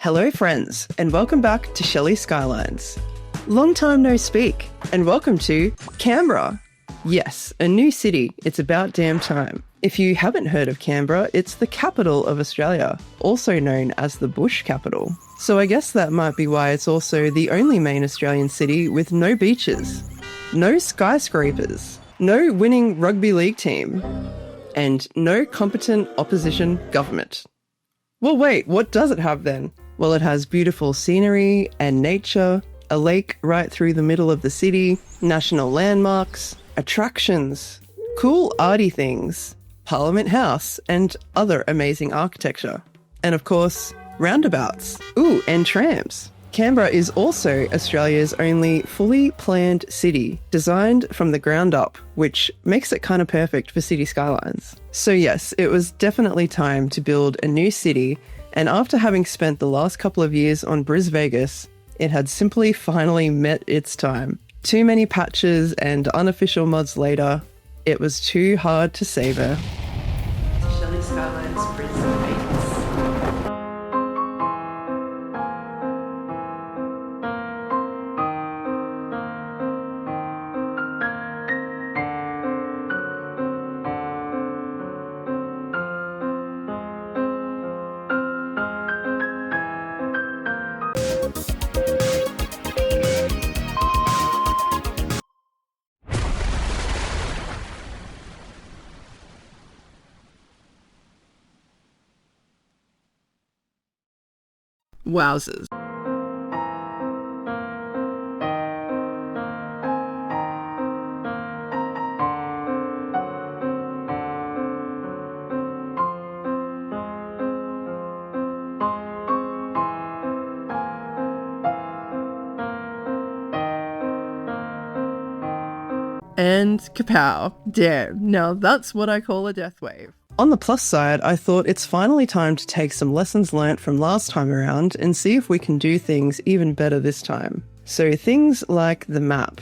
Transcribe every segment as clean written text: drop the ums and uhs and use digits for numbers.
Hello friends, and welcome back to Shelley Skylines. Long time no speak, and welcome to Canberra. Yes, a new city, it's about damn time. If you haven't heard of Canberra, it's the capital of Australia, also known as the Bush capital. So I guess that might be why it's also the only main Australian city with no beaches, no skyscrapers, no winning rugby league team, and no competent opposition government. Well, wait, what does it have then? Well, it has beautiful scenery and nature, a lake right through the middle of the city, national landmarks, attractions, cool arty things, Parliament House, and other amazing architecture. And of course, roundabouts. Ooh, and trams. Canberra is also Australia's only fully planned city, designed from the ground up, which makes it kind of perfect for Cities Skylines. So yes, it was definitely time to build a new city, and after having spent the last couple of years on BrizVegas, it had simply finally met its time. Too many patches and unofficial mods later, it was too hard to savour. Shelley Skylines, BrizVegas. Wowzers. And kapow. Damn, now that's what I call a death wave. On the plus side, I thought it's finally time to take some lessons learnt from last time around and see if we can do things even better this time. So things like the map.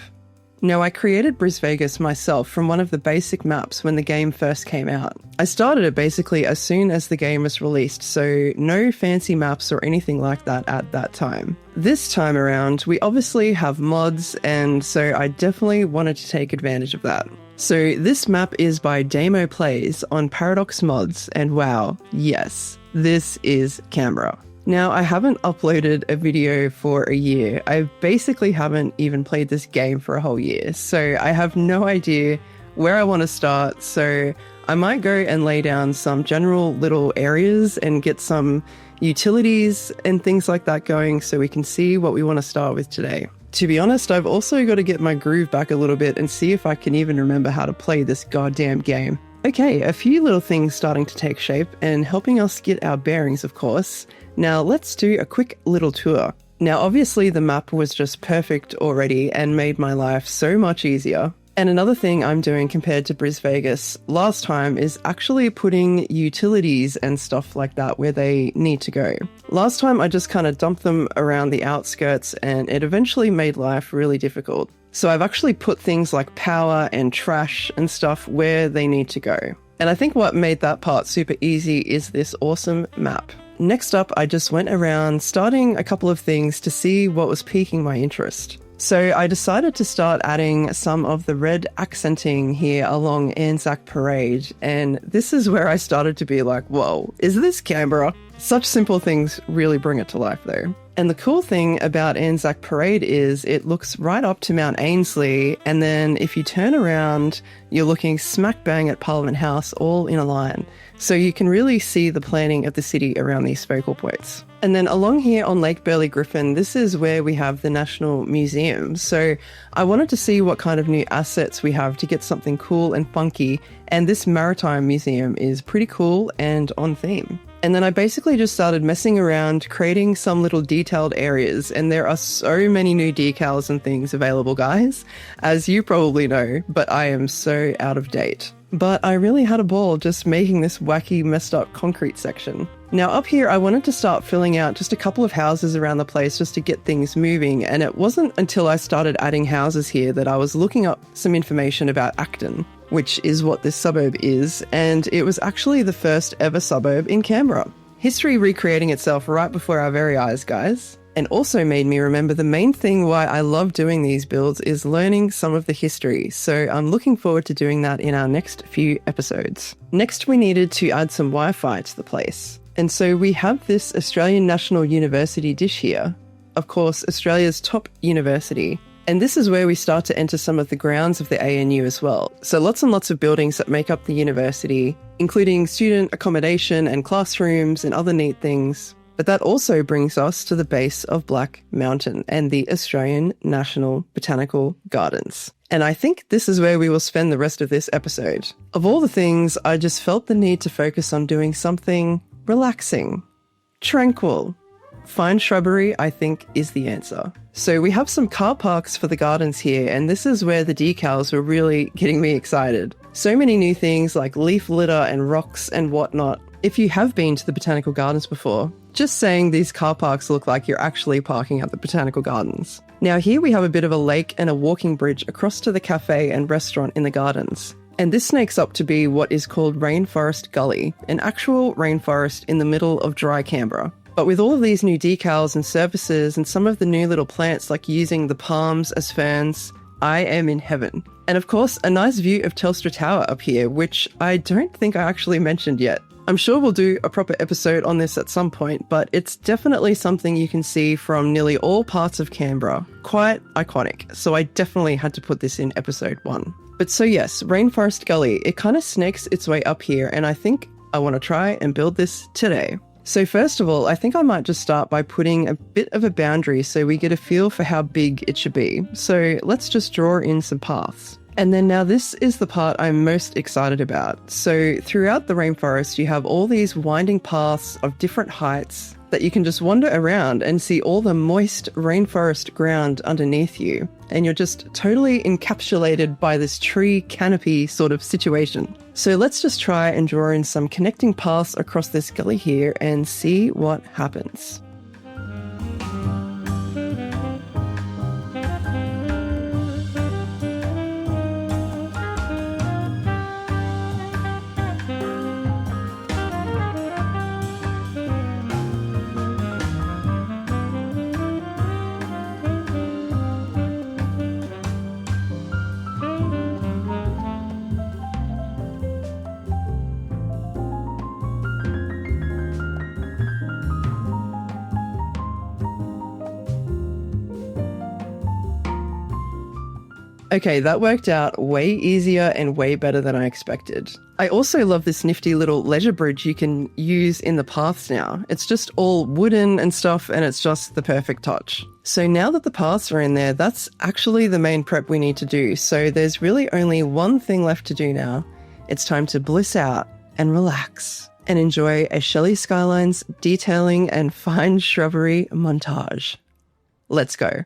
Now, I created BrizVegas myself from one of the basic maps when the game first came out. I started it basically as soon as the game was released, so no fancy maps or anything like that at that time. This time around, we obviously have mods, and so I definitely wanted to take advantage of that. So this map is by Damo Plays on Paradox Mods, and wow, yes, this is Canberra. Now, I haven't uploaded a video for a year. I basically haven't even played this game for a whole year, so I have no idea where I want to start, so I might go and lay down some general little areas and get some utilities and things like that going so we can see what we want to start with today. To be honest, I've also got to get my groove back a little bit and see if I can even remember how to play this goddamn game. Okay, a few little things starting to take shape and helping us get our bearings, of course. Now let's do a quick little tour. Now obviously the map was just perfect already and made my life so much easier. And another thing I'm doing compared to BrizVegas last time is actually putting utilities and stuff like that where they need to go. Last time I just kind of dumped them around the outskirts and it eventually made life really difficult. So I've actually put things like power and trash and stuff where they need to go. And I think what made that part super easy is this awesome map. Next up, I just went around starting a couple of things to see what was piquing my interest. So I decided to start adding some of the red accenting here along Anzac Parade, and this is where I started to be like, whoa, is this Canberra? Such simple things really bring it to life though. And the cool thing about Anzac Parade is it looks right up to Mount Ainslie, and then if you turn around, you're looking smack bang at Parliament House all in a line. So you can really see the planning of the city around these focal points. And then along here on Lake Burley Griffin, this is where we have the National Museum. So I wanted to see what kind of new assets we have to get something cool and funky. And this maritime museum is pretty cool and on theme. And then I basically just started messing around, creating some little detailed areas, and there are so many new decals and things available, guys, as you probably know, but I am so out of date. But I really had a ball just making this wacky, messed up concrete section. Now up here, I wanted to start filling out just a couple of houses around the place just to get things moving, and it wasn't until I started adding houses here that I was looking up some information about Acton, which is what this suburb is, and it was actually the first ever suburb in Canberra. History recreating itself right before our very eyes, guys. And also made me remember the main thing why I love doing these builds is learning some of the history. So I'm looking forward to doing that in our next few episodes. Next, we needed to add some Wi-Fi to the place. And so we have this Australian National University dish here. Of course, Australia's top university. And this is where we start to enter some of the grounds of the ANU as well. So lots and lots of buildings that make up the university, including student accommodation and classrooms and other neat things. But that also brings us to the base of Black Mountain and the Australian National Botanical Gardens. And I think this is where we will spend the rest of this episode. Of all the things, I just felt the need to focus on doing something relaxing, tranquil. Fine shrubbery, I think, is the answer. So we have some car parks for the gardens here, and this is where the decals were really getting me excited. So many new things like leaf litter and rocks and whatnot. If you have been to the Botanical Gardens before, just saying these car parks look like you're actually parking at the Botanical Gardens. Now here we have a bit of a lake and a walking bridge across to the cafe and restaurant in the gardens. And this snakes up to be what is called Rainforest Gully, an actual rainforest in the middle of dry Canberra. But with all of these new decals and services and some of the new little plants like using the palms as ferns, I am in heaven. And of course, a nice view of Telstra Tower up here, which I don't think I actually mentioned yet. I'm sure we'll do a proper episode on this at some point, but it's definitely something you can see from nearly all parts of Canberra. Quite iconic, so I definitely had to put this in episode 1. But so yes, Rainforest Gully, it kind of snakes its way up here, and I think I want to try and build this today. So first of all, I think I might just start by putting a bit of a boundary so we get a feel for how big it should be. So let's just draw in some paths. And then now this is the part I'm most excited about. So throughout the rainforest, you have all these winding paths of different heights that you can just wander around and see all the moist rainforest ground underneath you. And you're just totally encapsulated by this tree canopy sort of situation. So let's just try and draw in some connecting paths across this gully here and see what happens. Okay, that worked out way easier and way better than I expected. I also love this nifty little leisure bridge you can use in the paths now. It's just all wooden and stuff, and it's just the perfect touch. So now that the paths are in there, that's actually the main prep we need to do. So there's really only one thing left to do now. It's time to bliss out and relax and enjoy a Shelley Skylines detailing and fine shrubbery montage. Let's go.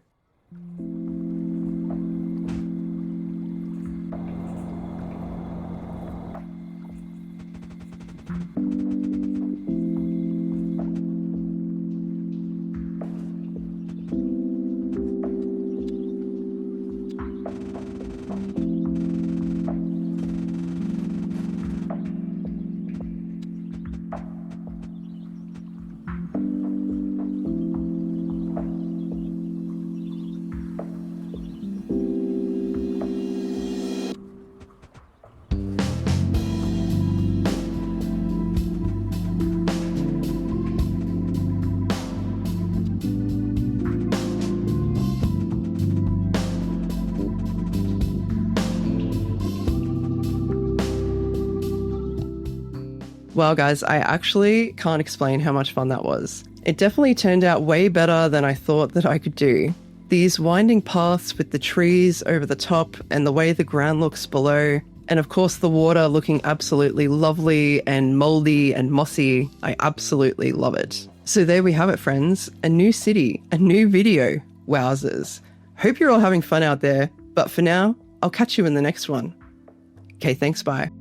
Wow, guys, I actually can't explain how much fun that was. It definitely turned out way better than I thought that I could do. These winding paths with the trees over the top and the way the ground looks below, and of course the water looking absolutely lovely and moldy and mossy. I absolutely love it. So there we have it, friends. A new city, a new video. Wowzers. Hope you're all having fun out there, but for now, I'll catch you in the next one. Okay, thanks, bye.